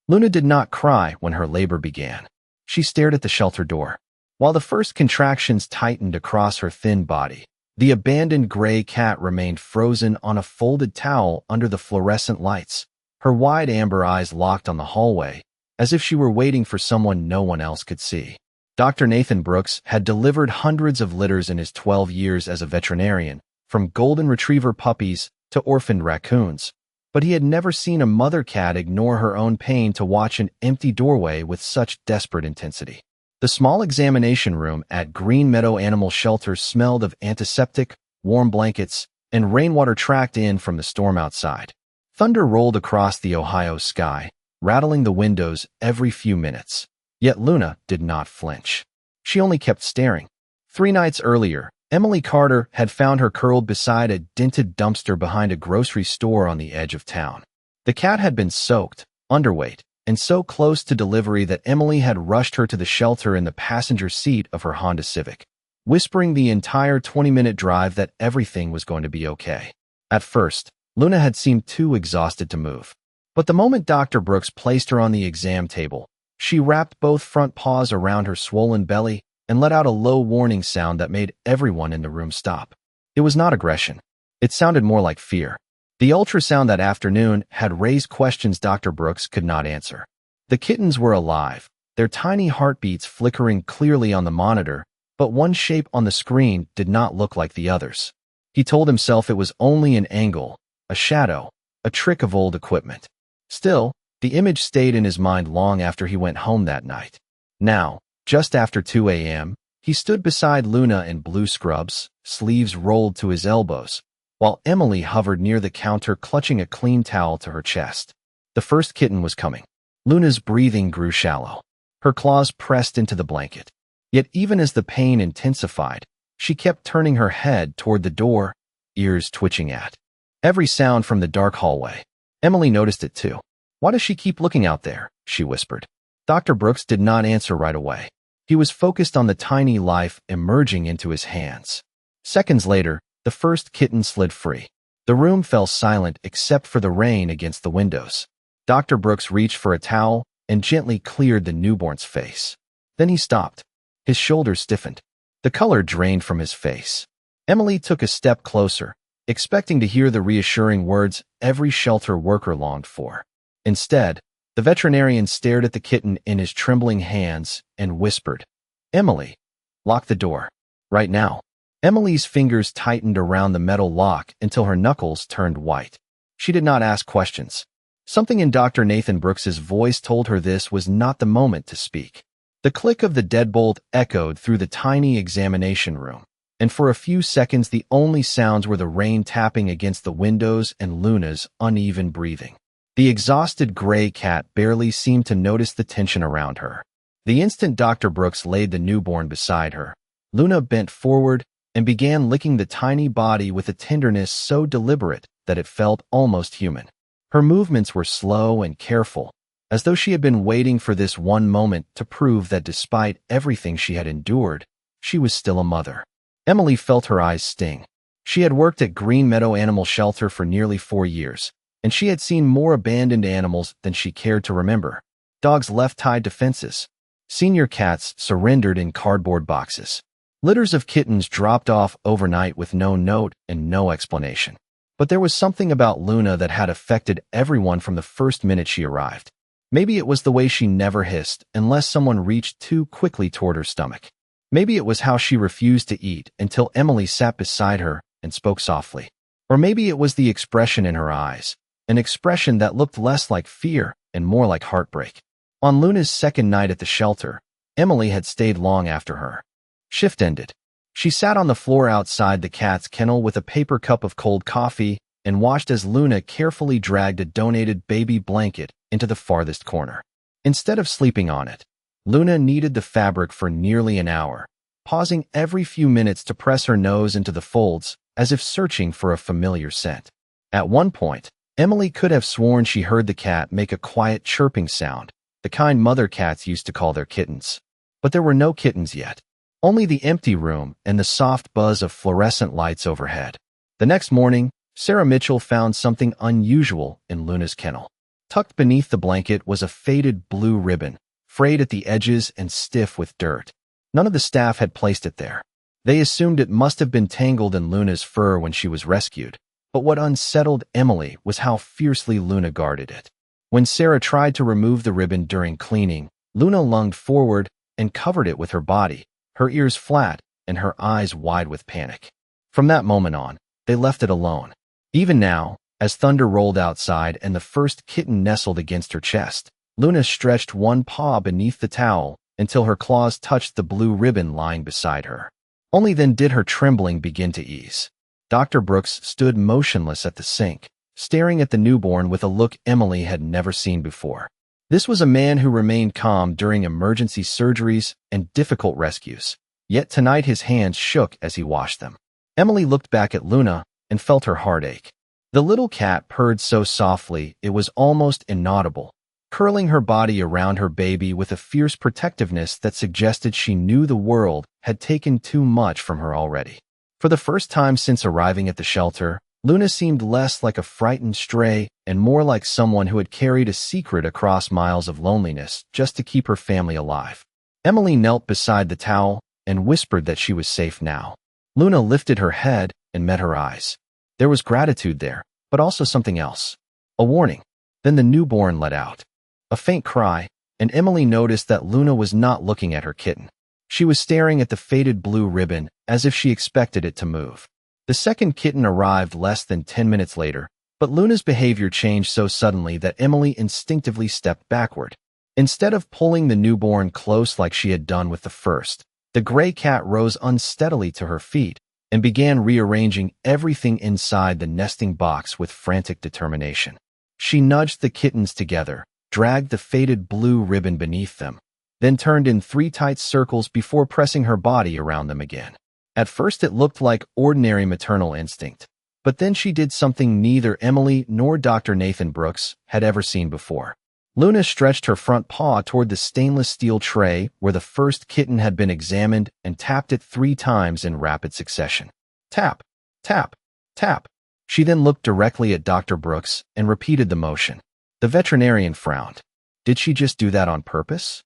Luna did not cry when her labor began. She stared at the shelter door. While the first contractions tightened across her thin body, the abandoned gray cat remained frozen on a folded towel under the fluorescent lights, her wide amber eyes locked on the hallway, as if she were waiting for someone no one else could see. Dr. Nathan Brooks had delivered hundreds of litters in his 12 years as a veterinarian, from golden retriever puppies to orphaned raccoons, but he had never seen a mother cat ignore her own pain to watch an empty doorway with such desperate intensity. The small examination room at Green Meadow Animal Shelter smelled of antiseptic, warm blankets, and rainwater tracked in from the storm outside. Thunder rolled across the Ohio sky, rattling the windows every few minutes. Yet Luna did not flinch. She only kept staring. 3 nights earlier, Emily Carter had found her curled beside a dented dumpster behind a grocery store on the edge of town. The cat had been soaked, underweight, and so close to delivery that Emily had rushed her to the shelter in the passenger seat of her Honda Civic, whispering the entire 20-minute drive that everything was going to be okay. At first, Luna had seemed too exhausted to move. But the moment Dr. Brooks placed her on the exam table, she wrapped both front paws around her swollen belly and let out a low warning sound that made everyone in the room stop. It was not aggression. It sounded more like fear. The ultrasound that afternoon had raised questions Dr. Brooks could not answer. The kittens were alive, their tiny heartbeats flickering clearly on the monitor, but one shape on the screen did not look like the others. He told himself it was only an angle, a shadow, a trick of old equipment. Still, the image stayed in his mind long after he went home that night. Now, just after 2 a.m., he stood beside Luna in blue scrubs, sleeves rolled to his elbows, while Emily hovered near the counter clutching a clean towel to her chest. The first kitten was coming. Luna's breathing grew shallow. Her claws pressed into the blanket. Yet even as the pain intensified, she kept turning her head toward the door, ears twitching at every sound from the dark hallway. Emily noticed it too. "Why does she keep looking out there?" she whispered. Dr. Brooks did not answer right away. He was focused on the tiny life emerging into his hands. Seconds later, the first kitten slid free. The room fell silent except for the rain against the windows. Dr. Brooks reached for a towel and gently cleared the newborn's face. Then he stopped. His shoulders stiffened. The color drained from his face. Emily took a step closer, expecting to hear the reassuring words every shelter worker longed for. Instead, the veterinarian stared at the kitten in his trembling hands and whispered, "Emily, lock the door. Right now." Emily's fingers tightened around the metal lock until her knuckles turned white. She did not ask questions. Something in Dr. Nathan Brooks's voice told her this was not the moment to speak. The click of the deadbolt echoed through the tiny examination room, and for a few seconds the only sounds were the rain tapping against the windows and Luna's uneven breathing. The exhausted gray cat barely seemed to notice the tension around her. The instant Dr. Brooks laid the newborn beside her, Luna bent forward and began licking the tiny body with a tenderness so deliberate that it felt almost human. Her movements were slow and careful, as though she had been waiting for this one moment to prove that despite everything she had endured, she was still a mother. Emily felt her eyes sting. She had worked at Green Meadow Animal Shelter for nearly 4 years, and she had seen more abandoned animals than she cared to remember. Dogs left tied to fences. Senior cats surrendered in cardboard boxes. Litters of kittens dropped off overnight with no note and no explanation. But there was something about Luna that had affected everyone from the first minute she arrived. Maybe it was the way she never hissed unless someone reached too quickly toward her stomach. Maybe it was how she refused to eat until Emily sat beside her and spoke softly. Or maybe it was the expression in her eyes, an expression that looked less like fear and more like heartbreak. On Luna's second night at the shelter, Emily had stayed long after her shift ended. She sat on the floor outside the cat's kennel with a paper cup of cold coffee and watched as Luna carefully dragged a donated baby blanket into the farthest corner. Instead of sleeping on it, Luna kneaded the fabric for nearly an hour, pausing every few minutes to press her nose into the folds as if searching for a familiar scent. At one point, Emily could have sworn she heard the cat make a quiet chirping sound, the kind mother cats used to call their kittens. But there were no kittens yet. Only the empty room and the soft buzz of fluorescent lights overhead. The next morning, Sarah Mitchell found something unusual in Luna's kennel. Tucked beneath the blanket was a faded blue ribbon, frayed at the edges and stiff with dirt. None of the staff had placed it there. They assumed it must have been tangled in Luna's fur when she was rescued, but what unsettled Emily was how fiercely Luna guarded it. When Sarah tried to remove the ribbon during cleaning, Luna lunged forward and covered it with her body, her ears flat and her eyes wide with panic. From that moment on, they left it alone. Even now, as thunder rolled outside and the first kitten nestled against her chest, Luna stretched one paw beneath the towel until her claws touched the blue ribbon lying beside her. Only then did her trembling begin to ease. Dr. Brooks stood motionless at the sink, staring at the newborn with a look Emily had never seen before. This was a man who remained calm during emergency surgeries and difficult rescues, yet tonight his hands shook as he washed them. Emily looked back at Luna and felt her heart ache. The little cat purred so softly it was almost inaudible, curling her body around her baby with a fierce protectiveness that suggested she knew the world had taken too much from her already. For the first time since arriving at the shelter, Luna seemed less like a frightened stray and more like someone who had carried a secret across miles of loneliness just to keep her family alive. Emily knelt beside the towel and whispered that she was safe now. Luna lifted her head and met her eyes. There was gratitude there, but also something else. A warning. Then the newborn let out a faint cry, and Emily noticed that Luna was not looking at her kitten. She was staring at the faded blue ribbon as if she expected it to move. The second kitten arrived less than 10 minutes later, but Luna's behavior changed so suddenly that Emily instinctively stepped backward. Instead of pulling the newborn close like she had done with the first, the gray cat rose unsteadily to her feet and began rearranging everything inside the nesting box with frantic determination. She nudged the kittens together, dragged the faded blue ribbon beneath them, then turned in 3 tight circles before pressing her body around them again. At first it looked like ordinary maternal instinct, but then she did something neither Emily nor Dr. Nathan Brooks had ever seen before. Luna stretched her front paw toward the stainless steel tray where the first kitten had been examined and tapped it 3 times in rapid succession. Tap, tap, tap. She then looked directly at Dr. Brooks and repeated the motion. The veterinarian frowned. Did she just do that on purpose?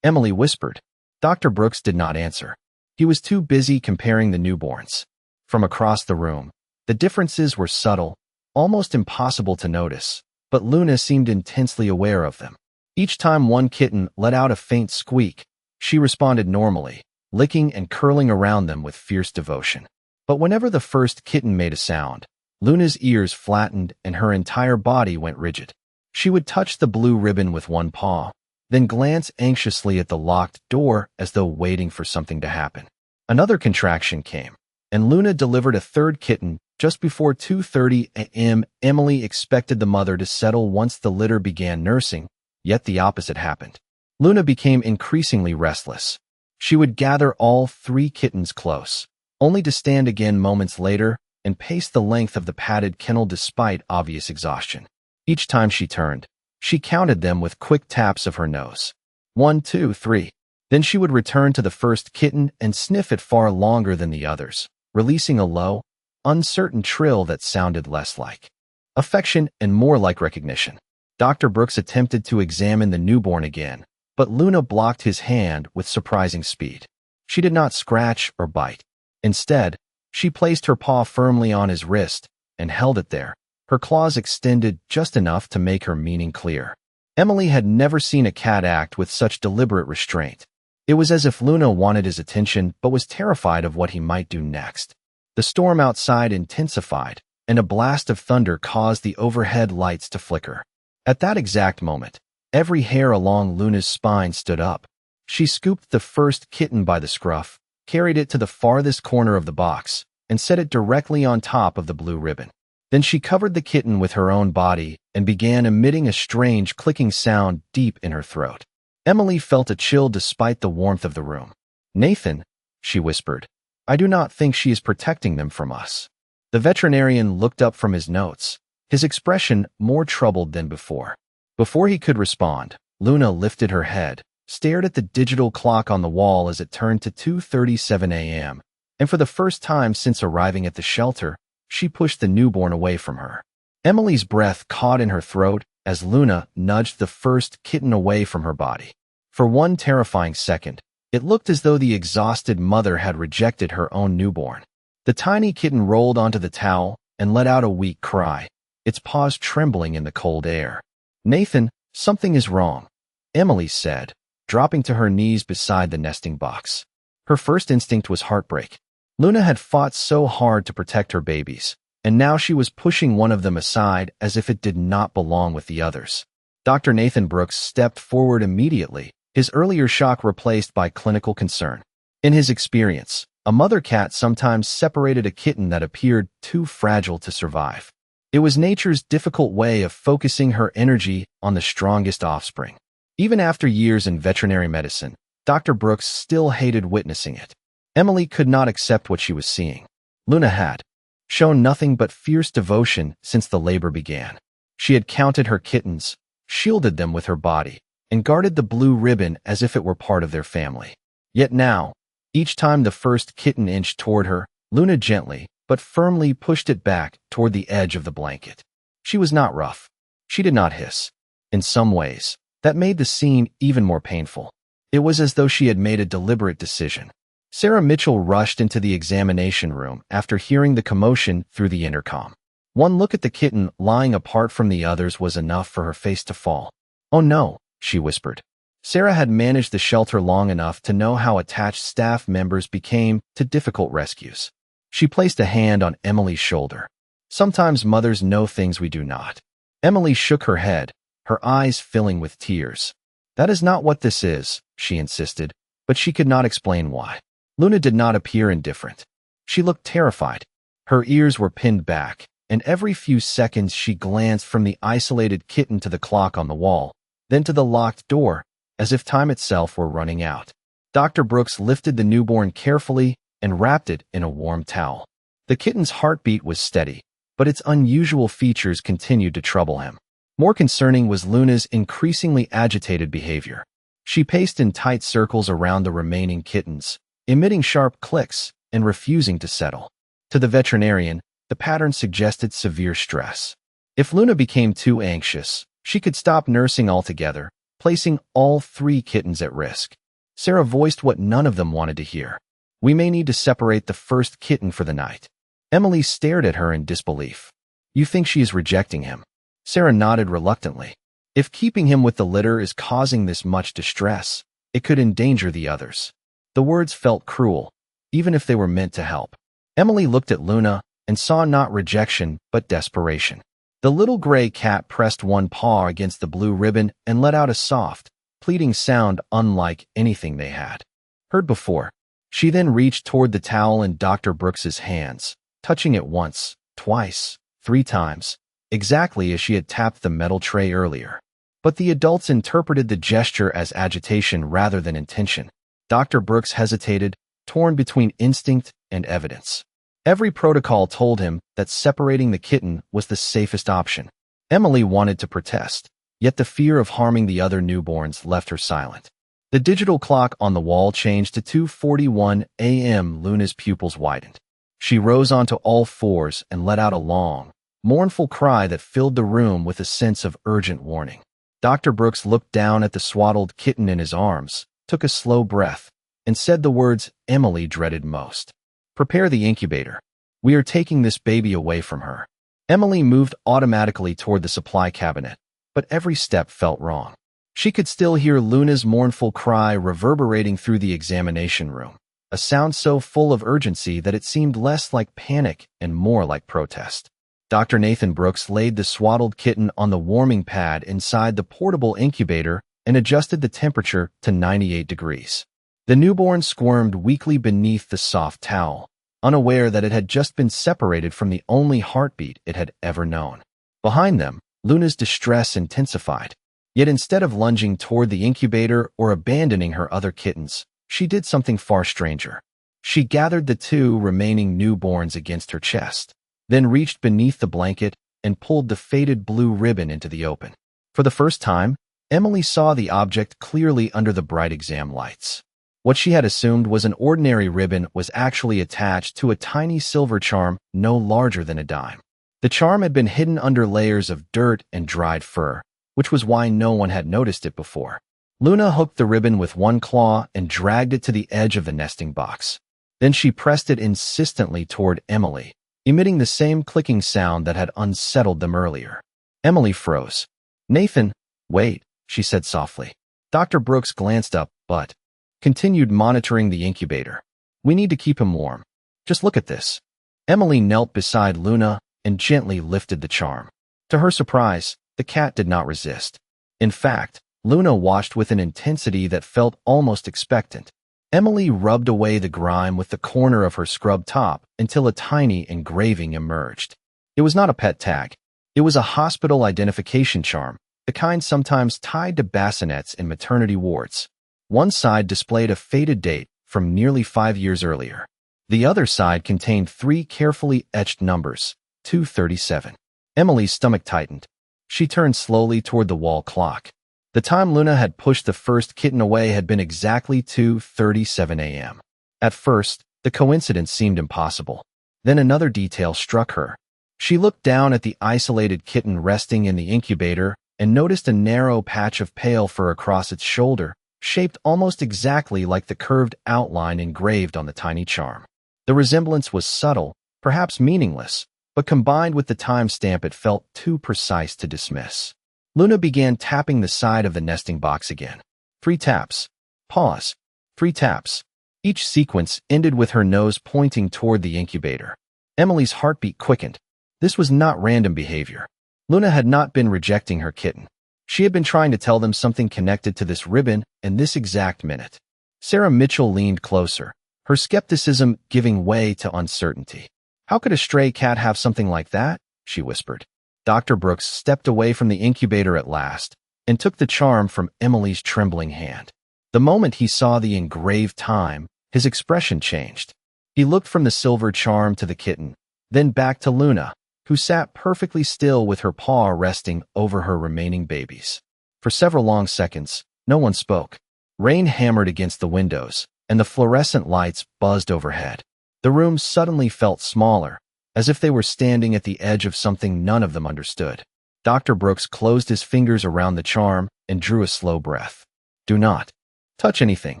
Emily whispered. Dr. Brooks did not answer. He was too busy comparing the newborns. From across the room, the differences were subtle, almost impossible to notice, but Luna seemed intensely aware of them. Each time one kitten let out a faint squeak, she responded normally, licking and curling around them with fierce devotion. But whenever the first kitten made a sound, Luna's ears flattened and her entire body went rigid. She would touch the blue ribbon with one paw, then glance anxiously at the locked door as though waiting for something to happen. Another contraction came, and Luna delivered a third kitten just before 2:30 a.m. Emily expected the mother to settle once the litter began nursing, yet the opposite happened. Luna became increasingly restless. She would gather all 3 kittens close, only to stand again moments later and pace the length of the padded kennel despite obvious exhaustion. Each time she turned, she counted them with quick taps of her nose. 1, 2, 3. Then she would return to the first kitten and sniff it far longer than the others, releasing a low, uncertain trill that sounded less like affection and more like recognition. Dr. Brooks attempted to examine the newborn again, but Luna blocked his hand with surprising speed. She did not scratch or bite. Instead, she placed her paw firmly on his wrist and held it there, her claws extended just enough to make her meaning clear. Emily had never seen a cat act with such deliberate restraint. It was as if Luna wanted his attention but was terrified of what he might do next. The storm outside intensified, and a blast of thunder caused the overhead lights to flicker. At that exact moment, every hair along Luna's spine stood up. She scooped the first kitten by the scruff, carried it to the farthest corner of the box, and set it directly on top of the blue ribbon. Then she covered the kitten with her own body and began emitting a strange clicking sound deep in her throat. Emily felt a chill despite the warmth of the room. Nathan, she whispered, I do not think she is protecting them from us. The veterinarian looked up from his notes, his expression more troubled than before. Before he could respond, Luna lifted her head, stared at the digital clock on the wall as it turned to 2:37 a.m., and for the first time since arriving at the shelter, she pushed the newborn away from her. Emily's breath caught in her throat, as Luna nudged the first kitten away from her body. For one terrifying second, it looked as though the exhausted mother had rejected her own newborn. The tiny kitten rolled onto the towel and let out a weak cry, its paws trembling in the cold air. "Nathan, something is wrong," Emily said, dropping to her knees beside the nesting box. Her first instinct was heartbreak. Luna had fought so hard to protect her babies, and now she was pushing one of them aside as if it did not belong with the others. Dr. Nathan Brooks stepped forward immediately, his earlier shock replaced by clinical concern. In his experience, a mother cat sometimes separated a kitten that appeared too fragile to survive. It was nature's difficult way of focusing her energy on the strongest offspring. Even after years in veterinary medicine, Dr. Brooks still hated witnessing it. Emily could not accept what she was seeing. Luna had shown nothing but fierce devotion since the labor began. She had counted her kittens, shielded them with her body, and guarded the blue ribbon as if it were part of their family. Yet now, each time the first kitten inched toward her, Luna gently but firmly pushed it back toward the edge of the blanket. She was not rough. She did not hiss. In some ways, that made the scene even more painful. It was as though she had made a deliberate decision. Sarah Mitchell rushed into the examination room after hearing the commotion through the intercom. One look at the kitten lying apart from the others was enough for her face to fall. "Oh no," she whispered. Sarah had managed the shelter long enough to know how attached staff members became to difficult rescues. She placed a hand on Emily's shoulder. "Sometimes mothers know things we do not." Emily shook her head, her eyes filling with tears. "That is not what this is," she insisted, but she could not explain why. Luna did not appear indifferent. She looked terrified. Her ears were pinned back, and every few seconds she glanced from the isolated kitten to the clock on the wall, then to the locked door, as if time itself were running out. Dr. Brooks lifted the newborn carefully and wrapped it in a warm towel. The kitten's heartbeat was steady, but its unusual features continued to trouble him. More concerning was Luna's increasingly agitated behavior. She paced in tight circles around the remaining kittens, emitting sharp clicks and refusing to settle. To the veterinarian, the pattern suggested severe stress. If Luna became too anxious, she could stop nursing altogether, placing all 3 kittens at risk. Sarah voiced what none of them wanted to hear. "We may need to separate the first kitten for the night." Emily stared at her in disbelief. "You think she is rejecting him?" Sarah nodded reluctantly. "If keeping him with the litter is causing this much distress, it could endanger the others." The words felt cruel, even if they were meant to help. Emily looked at Luna and saw not rejection, but desperation. The little gray cat pressed one paw against the blue ribbon and let out a soft, pleading sound unlike anything they had heard before. She then reached toward the towel in Dr. Brooks's hands, touching it once, twice, 3 times, exactly as she had tapped the metal tray earlier. But the adults interpreted the gesture as agitation rather than intention. Dr. Brooks hesitated, torn between instinct and evidence. Every protocol told him that separating the kitten was the safest option. Emily wanted to protest, yet the fear of harming the other newborns left her silent. The digital clock on the wall changed to 2:41 a.m. Luna's pupils widened. She rose onto all fours and let out a long, mournful cry that filled the room with a sense of urgent warning. Dr. Brooks looked down at the swaddled kitten in his arms, took a slow breath, and said the words Emily dreaded most. "Prepare the incubator. We are taking this baby away from her." Emily moved automatically toward the supply cabinet, but every step felt wrong. She could still hear Luna's mournful cry reverberating through the examination room, a sound so full of urgency that it seemed less like panic and more like protest. Dr. Nathan Brooks laid the swaddled kitten on the warming pad inside the portable incubator and adjusted the temperature to 98 degrees. The newborn squirmed weakly beneath the soft towel, unaware that it had just been separated from the only heartbeat it had ever known. Behind them, Luna's distress intensified. Yet instead of lunging toward the incubator or abandoning her other kittens, she did something far stranger. She gathered the 2 remaining newborns against her chest, then reached beneath the blanket and pulled the faded blue ribbon into the open. For the first time, Emily saw the object clearly under the bright exam lights. What she had assumed was an ordinary ribbon was actually attached to a tiny silver charm no larger than a dime. The charm had been hidden under layers of dirt and dried fur, which was why no one had noticed it before. Luna hooked the ribbon with one claw and dragged it to the edge of the nesting box. Then she pressed it insistently toward Emily, emitting the same clicking sound that had unsettled them earlier. Emily froze. "Nathan, wait," she said softly. Dr. Brooks glanced up, but continued monitoring the incubator. "We need to keep him warm. Just look at this." Emily knelt beside Luna and gently lifted the charm. To her surprise, the cat did not resist. In fact, Luna watched with an intensity that felt almost expectant. Emily rubbed away the grime with the corner of her scrub top until a tiny engraving emerged. It was not a pet tag. It was a hospital identification charm, the kind sometimes tied to bassinets in maternity wards. One side displayed a faded date from nearly 5 years earlier. The other side contained 3 carefully etched numbers, 237. Emily's stomach tightened. She turned slowly toward the wall clock. The time Luna had pushed the first kitten away had been exactly 2:37 a.m. At first, the coincidence seemed impossible. Then another detail struck her. She looked down at the isolated kitten resting in the incubator and noticed a narrow patch of pale fur across its shoulder, shaped almost exactly like the curved outline engraved on the tiny charm. The resemblance was subtle, perhaps meaningless, but combined with the timestamp it felt too precise to dismiss. Luna began tapping the side of the nesting box again. 3 taps. Pause. 3 taps. Each sequence ended with her nose pointing toward the incubator. Emily's heartbeat quickened. This was not random behavior. Luna had not been rejecting her kitten. She had been trying to tell them something connected to this ribbon in this exact minute. Sarah Mitchell leaned closer, her skepticism giving way to uncertainty. "How could a stray cat have something like that?" she whispered. Dr. Brooks stepped away from the incubator at last and took the charm from Emily's trembling hand. The moment he saw the engraved time, his expression changed. He looked from the silver charm to the kitten, then back to Luna, who sat perfectly still with her paw resting over her remaining babies. For several long seconds, no one spoke. Rain hammered against the windows, and the fluorescent lights buzzed overhead. The room suddenly felt smaller, as if they were standing at the edge of something none of them understood. Dr. Brooks closed his fingers around the charm and drew a slow breath. "Do not touch anything,"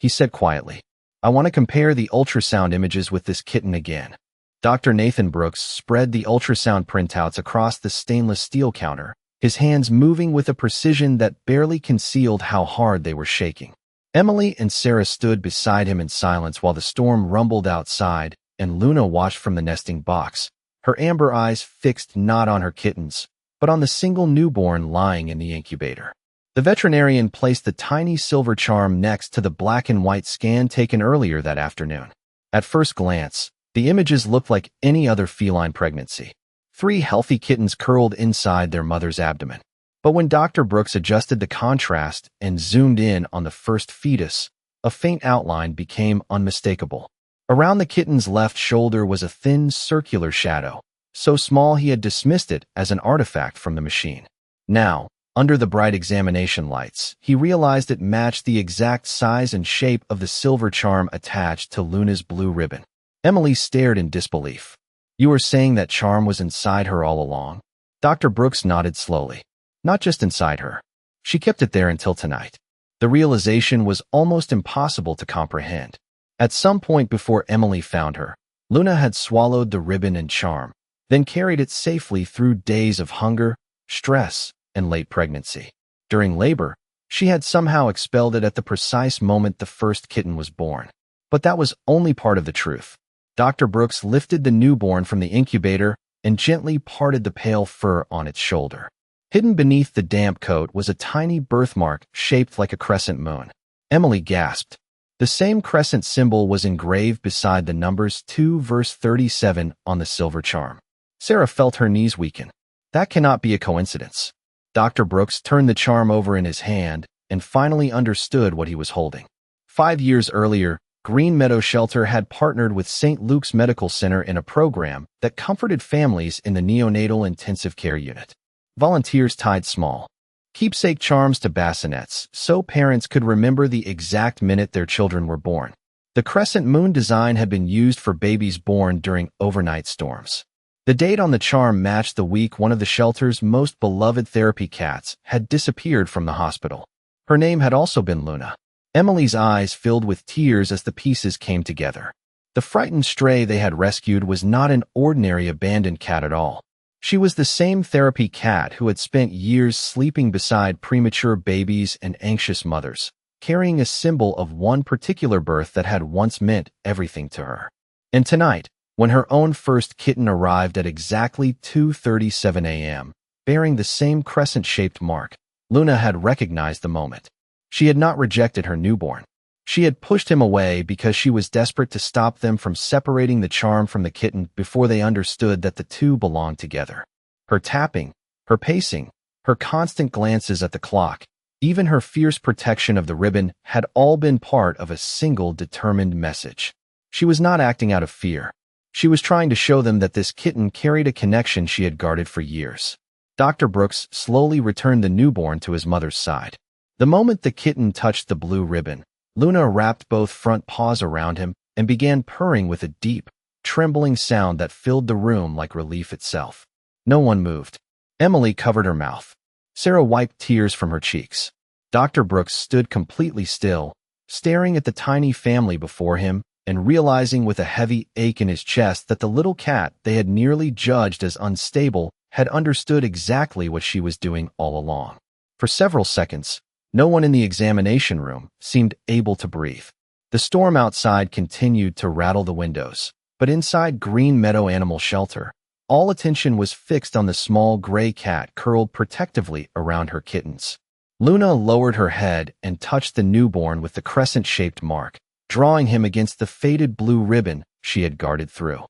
he said quietly. "I want to compare the ultrasound images with this kitten again." Dr. Nathan Brooks spread the ultrasound printouts across the stainless steel counter, his hands moving with a precision that barely concealed how hard they were shaking. Emily and Sarah stood beside him in silence while the storm rumbled outside, and Luna watched from the nesting box, her amber eyes fixed not on her kittens, but on the single newborn lying in the incubator. The veterinarian placed the tiny silver charm next to the black and white scan taken earlier that afternoon. At first glance, the images looked like any other feline pregnancy. 3 healthy kittens curled inside their mother's abdomen. But when Dr. Brooks adjusted the contrast and zoomed in on the first fetus, a faint outline became unmistakable. Around the kitten's left shoulder was a thin, circular shadow, so small he had dismissed it as an artifact from the machine. Now, under the bright examination lights, he realized it matched the exact size and shape of the silver charm attached to Luna's blue ribbon. Emily stared in disbelief. "You were saying that charm was inside her all along?" Dr. Brooks nodded slowly. "Not just inside her. She kept it there until tonight." The realization was almost impossible to comprehend. At some point before Emily found her, Luna had swallowed the ribbon and charm, then carried it safely through days of hunger, stress, and late pregnancy. During labor, she had somehow expelled it at the precise moment the first kitten was born. But that was only part of the truth. Dr. Brooks lifted the newborn from the incubator and gently parted the pale fur on its shoulder. Hidden beneath the damp coat was a tiny birthmark shaped like a crescent moon. Emily gasped. The same crescent symbol was engraved beside the numbers 2:37 on the silver charm. Sarah felt her knees weaken. That cannot be a coincidence. Dr. Brooks turned the charm over in his hand and finally understood what he was holding. 5 years earlier, Green Meadow Shelter had partnered with St. Luke's Medical Center in a program that comforted families in the neonatal intensive care unit. Volunteers tied small, keepsake charms to bassinets so parents could remember the exact minute their children were born. The crescent moon design had been used for babies born during overnight storms. The date on the charm matched the week one of the shelter's most beloved therapy cats had disappeared from the hospital. Her name had also been Luna. Emily's eyes filled with tears as the pieces came together. The frightened stray they had rescued was not an ordinary abandoned cat at all. She was the same therapy cat who had spent years sleeping beside premature babies and anxious mothers, carrying a symbol of one particular birth that had once meant everything to her. And tonight, when her own first kitten arrived at exactly 2:37 a.m., bearing the same crescent-shaped mark, Luna had recognized the moment. She had not rejected her newborn. She had pushed him away because she was desperate to stop them from separating the charm from the kitten before they understood that the two belonged together. Her tapping, her pacing, her constant glances at the clock, even her fierce protection of the ribbon had all been part of a single determined message. She was not acting out of fear. She was trying to show them that this kitten carried a connection she had guarded for years. Dr. Brooks slowly returned the newborn to his mother's side. The moment the kitten touched the blue ribbon, Luna wrapped both front paws around him and began purring with a deep, trembling sound that filled the room like relief itself. No one moved. Emily covered her mouth. Sarah wiped tears from her cheeks. Dr. Brooks stood completely still, staring at the tiny family before him and realizing with a heavy ache in his chest that the little cat they had nearly judged as unstable had understood exactly what she was doing all along. For several seconds, no one in the examination room seemed able to breathe. The storm outside continued to rattle the windows, but inside Green Meadow Animal Shelter, all attention was fixed on the small gray cat curled protectively around her kittens. Luna lowered her head and touched the newborn with the crescent-shaped mark, drawing him against the faded blue ribbon she had guarded through.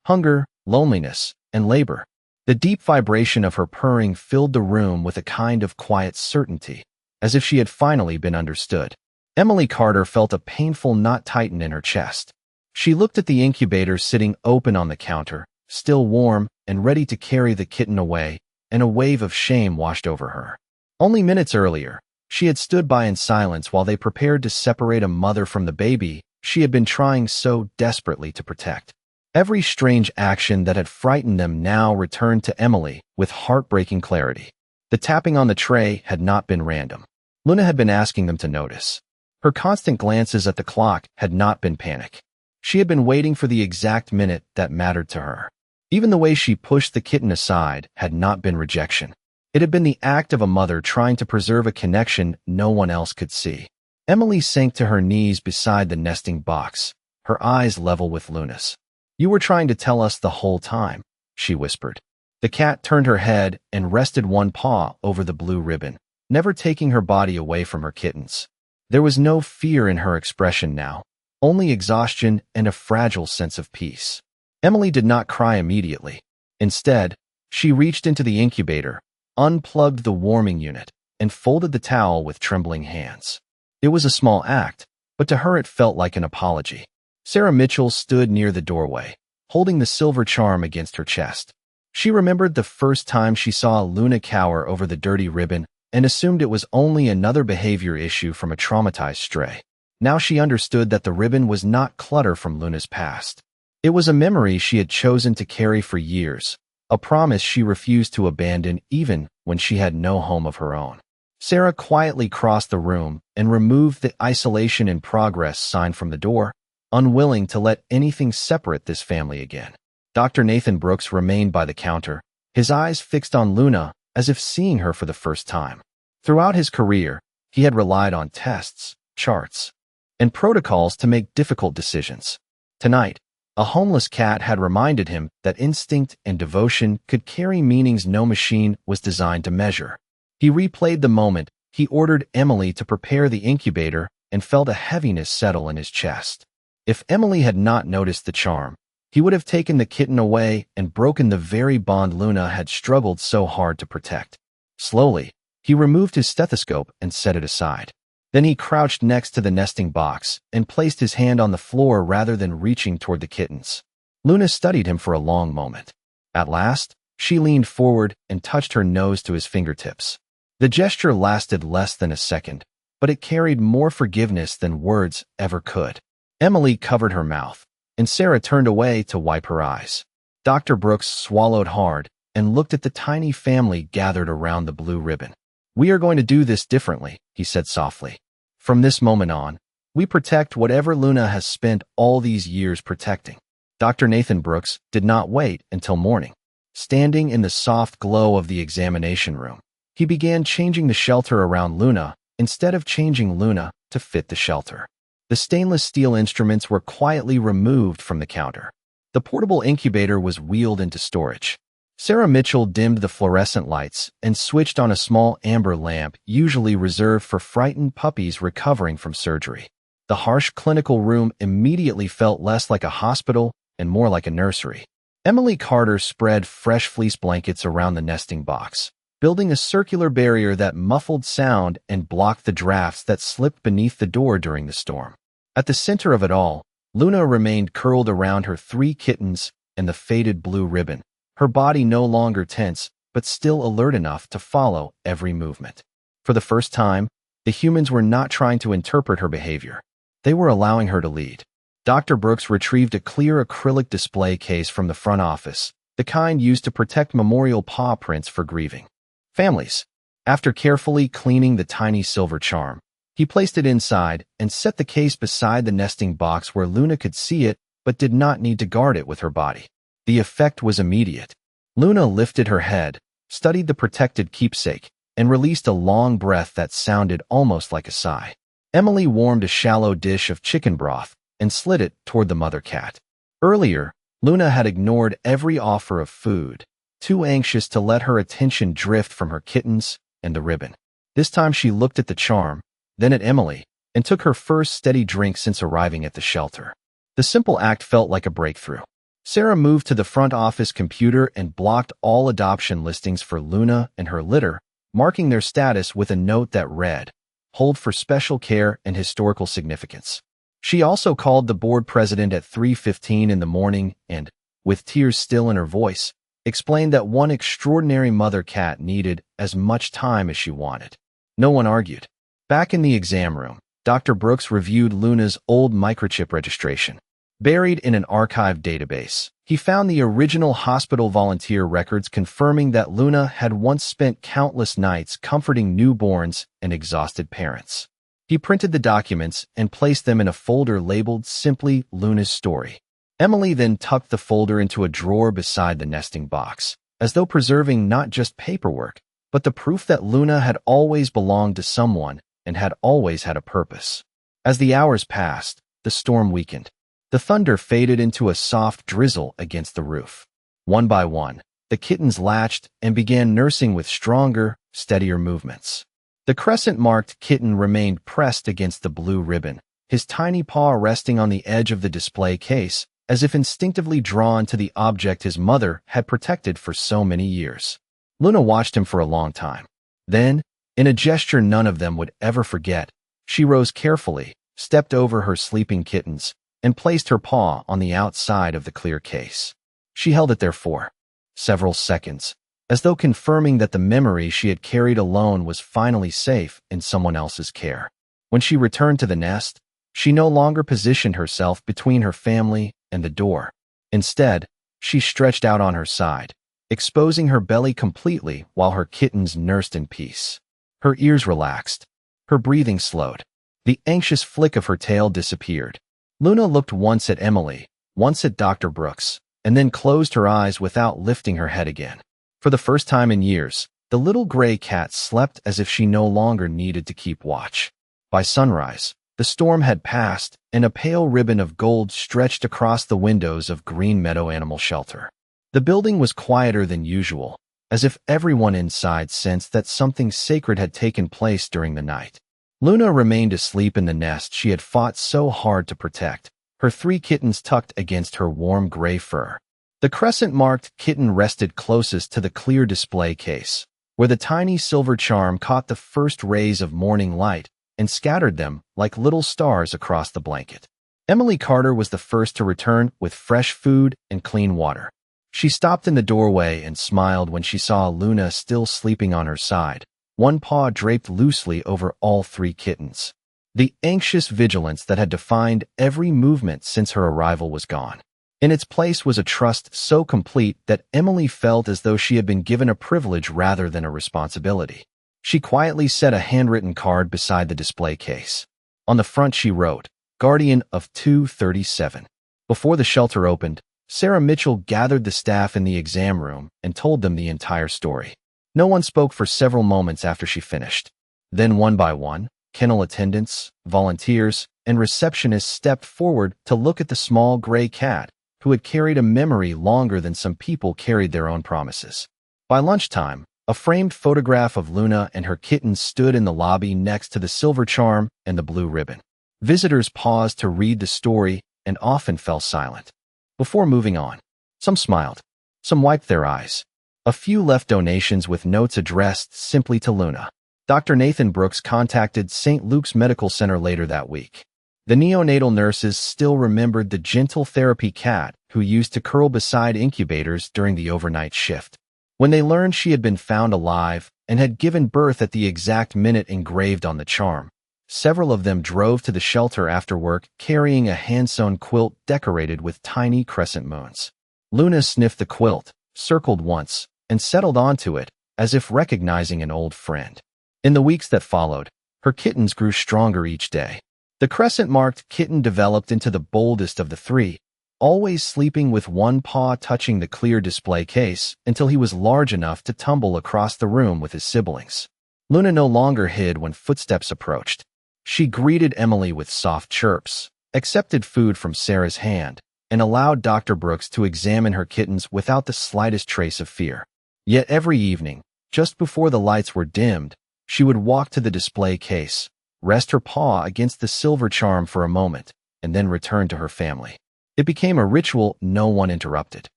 Hunger, loneliness, and labor. The deep vibration of her purring filled the room with a kind of quiet certainty, as if she had finally been understood. Emily Carter felt a painful knot tighten in her chest. She looked at the incubator sitting open on the counter, still warm and ready to carry the kitten away, and a wave of shame washed over her. Only minutes earlier, she had stood by in silence while they prepared to separate a mother from the baby she had been trying so desperately to protect. Every strange action that had frightened them now returned to Emily with heartbreaking clarity. The tapping on the tray had not been random. Luna had been asking them to notice. Her constant glances at the clock had not been panic. She had been waiting for the exact minute that mattered to her. Even the way she pushed the kitten aside had not been rejection. It had been the act of a mother trying to preserve a connection no one else could see. Emily sank to her knees beside the nesting box, her eyes level with Luna's. "You were trying to tell us the whole time," she whispered. The cat turned her head and rested one paw over the blue ribbon, never taking her body away from her kittens. There was no fear in her expression now, only exhaustion and a fragile sense of peace. Emily did not cry immediately. Instead, she reached into the incubator, unplugged the warming unit, and folded the towel with trembling hands. It was a small act, but to her it felt like an apology. Sarah Mitchell stood near the doorway, holding the silver charm against her chest. She remembered the first time she saw Luna cower over the dirty ribbon and assumed it was only another behavior issue from a traumatized stray. Now she understood that the ribbon was not clutter from Luna's past. It was a memory she had chosen to carry for years, a promise she refused to abandon even when she had no home of her own. Sarah quietly crossed the room and removed the isolation in progress sign from the door, unwilling to let anything separate this family again. Dr. Nathan Brooks remained by the counter, his eyes fixed on Luna as if seeing her for the first time. Throughout his career, he had relied on tests, charts, and protocols to make difficult decisions. Tonight, a homeless cat had reminded him that instinct and devotion could carry meanings no machine was designed to measure. He replayed the moment. He ordered Emily to prepare the incubator and felt a heaviness settle in his chest. If Emily had not noticed the charm, he would have taken the kitten away and broken the very bond Luna had struggled so hard to protect. Slowly, he removed his stethoscope and set it aside. Then he crouched next to the nesting box and placed his hand on the floor rather than reaching toward the kittens. Luna studied him for a long moment. At last, she leaned forward and touched her nose to his fingertips. The gesture lasted less than a second, but it carried more forgiveness than words ever could. Emily covered her mouth, and Sarah turned away to wipe her eyes. Dr. Brooks swallowed hard and looked at the tiny family gathered around the blue ribbon. "We are going to do this differently," he said softly. "From this moment on, we protect whatever Luna has spent all these years protecting." Dr. Nathan Brooks did not wait until morning. Standing in the soft glow of the examination room, he began changing the shelter around Luna instead of changing Luna to fit the shelter. The stainless steel instruments were quietly removed from the counter. The portable incubator was wheeled into storage. Sarah Mitchell dimmed the fluorescent lights and switched on a small amber lamp usually reserved for frightened puppies recovering from surgery. The harsh clinical room immediately felt less like a hospital and more like a nursery. Emily Carter spread fresh fleece blankets around the nesting box, building a circular barrier that muffled sound and blocked the drafts that slipped beneath the door during the storm. At the center of it all, Luna remained curled around her 3 kittens and the faded blue ribbon, her body no longer tense, but still alert enough to follow every movement. For the first time, the humans were not trying to interpret her behavior. They were allowing her to lead. Dr. Brooks retrieved a clear acrylic display case from the front office, the kind used to protect memorial paw prints for grieving families. After carefully cleaning the tiny silver charm, he placed it inside and set the case beside the nesting box where Luna could see it but did not need to guard it with her body. The effect was immediate. Luna lifted her head, studied the protected keepsake, and released a long breath that sounded almost like a sigh. Emily warmed a shallow dish of chicken broth and slid it toward the mother cat. Earlier, Luna had ignored every offer of food, too anxious to let her attention drift from her kittens and the ribbon. This time she looked at the charm, then at Emily, and took her first steady drink since arriving at the shelter. The simple act felt like a breakthrough. Sarah moved to the front office computer and blocked all adoption listings for Luna and her litter, marking their status with a note that read, "Hold for special care and historical significance." She also called the board president at 3:15 in the morning and, with tears still in her voice, explained that one extraordinary mother cat needed as much time as she wanted. No one argued. Back in the exam room, Dr. Brooks reviewed Luna's old microchip registration. Buried in an archived database, he found the original hospital volunteer records confirming that Luna had once spent countless nights comforting newborns and exhausted parents. He printed the documents and placed them in a folder labeled simply Luna's Story. Emily then tucked the folder into a drawer beside the nesting box, as though preserving not just paperwork, but the proof that Luna had always belonged to someone and had always had a purpose. As the hours passed, the storm weakened. The thunder faded into a soft drizzle against the roof. One by one, the kittens latched and began nursing with stronger, steadier movements. The crescent-marked kitten remained pressed against the blue ribbon, his tiny paw resting on the edge of the display case, as if instinctively drawn to the object his mother had protected for so many years. Luna watched him for a long time. Then, in a gesture none of them would ever forget, she rose carefully, stepped over her sleeping kittens, and placed her paw on the outside of the clear case. She held it there for several seconds, as though confirming that the memory she had carried alone was finally safe in someone else's care. When she returned to the nest, she no longer positioned herself between her family and the door. Instead, she stretched out on her side, exposing her belly completely while her kittens nursed in peace. Her ears relaxed. Her breathing slowed. The anxious flick of her tail disappeared. Luna looked once at Emily, once at Dr. Brooks, and then closed her eyes without lifting her head again. For the first time in years, the little gray cat slept as if she no longer needed to keep watch. By sunrise, the storm had passed, and a pale ribbon of gold stretched across the windows of Green Meadow Animal Shelter. The building was quieter than usual, as if everyone inside sensed that something sacred had taken place during the night. Luna remained asleep in the nest she had fought so hard to protect, her 3 kittens tucked against her warm gray fur. The crescent-marked kitten rested closest to the clear display case, where the tiny silver charm caught the first rays of morning light and scattered them like little stars across the blanket. Emily Carter was the first to return with fresh food and clean water. She stopped in the doorway and smiled when she saw Luna still sleeping on her side, one paw draped loosely over all 3 kittens. The anxious vigilance that had defined every movement since her arrival was gone. In its place was a trust so complete that Emily felt as though she had been given a privilege rather than a responsibility. She quietly set a handwritten card beside the display case. On the front she wrote, "Guardian of 237. Before the shelter opened, Sarah Mitchell gathered the staff in the exam room and told them the entire story. No one spoke for several moments after she finished. Then one by one, kennel attendants, volunteers, and receptionists stepped forward to look at the small gray cat, who had carried a memory longer than some people carried their own promises. By lunchtime, a framed photograph of Luna and her kitten stood in the lobby next to the silver charm and the blue ribbon. Visitors paused to read the story and often fell silent. Before moving on, some smiled, some wiped their eyes. A few left donations with notes addressed simply to Luna. Dr. Nathan Brooks contacted St. Luke's Medical Center later that week. The neonatal nurses still remembered the gentle therapy cat who used to curl beside incubators during the overnight shift. When they learned she had been found alive and had given birth at the exact minute engraved on the charm, several of them drove to the shelter after work carrying a hand-sewn quilt decorated with tiny crescent moons. Luna sniffed the quilt, circled once, and settled onto it, as if recognizing an old friend. In the weeks that followed, her kittens grew stronger each day. The crescent-marked kitten developed into the boldest of the three, always sleeping with one paw touching the clear display case until he was large enough to tumble across the room with his siblings. Luna no longer hid when footsteps approached. She greeted Emily with soft chirps, accepted food from Sarah's hand, and allowed Dr. Brooks to examine her kittens without the slightest trace of fear. Yet every evening, just before the lights were dimmed, she would walk to the display case, rest her paw against the silver charm for a moment, and then return to her family. It became a ritual no one interrupted.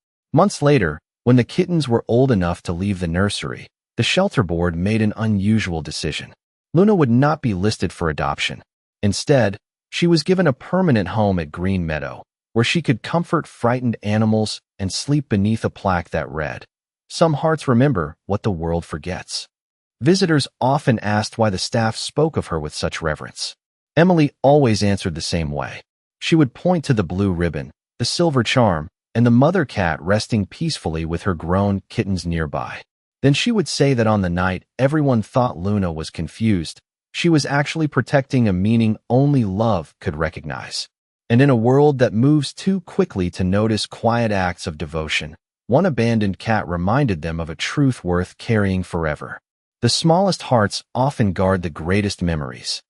Months later, when the kittens were old enough to leave the nursery, the shelter board made an unusual decision. Luna would not be listed for adoption. Instead, she was given a permanent home at Green Meadow, where she could comfort frightened animals and sleep beneath a plaque that read, "Some hearts remember what the world forgets." Visitors often asked why the staff spoke of her with such reverence. Emily always answered the same way. She would point to the blue ribbon, the silver charm, and the mother cat resting peacefully with her grown kittens nearby. Then she would say that on the night everyone thought Luna was confused, she was actually protecting a meaning only love could recognize. And in a world that moves too quickly to notice quiet acts of devotion, one abandoned cat reminded them of a truth worth carrying forever. The smallest hearts often guard the greatest memories.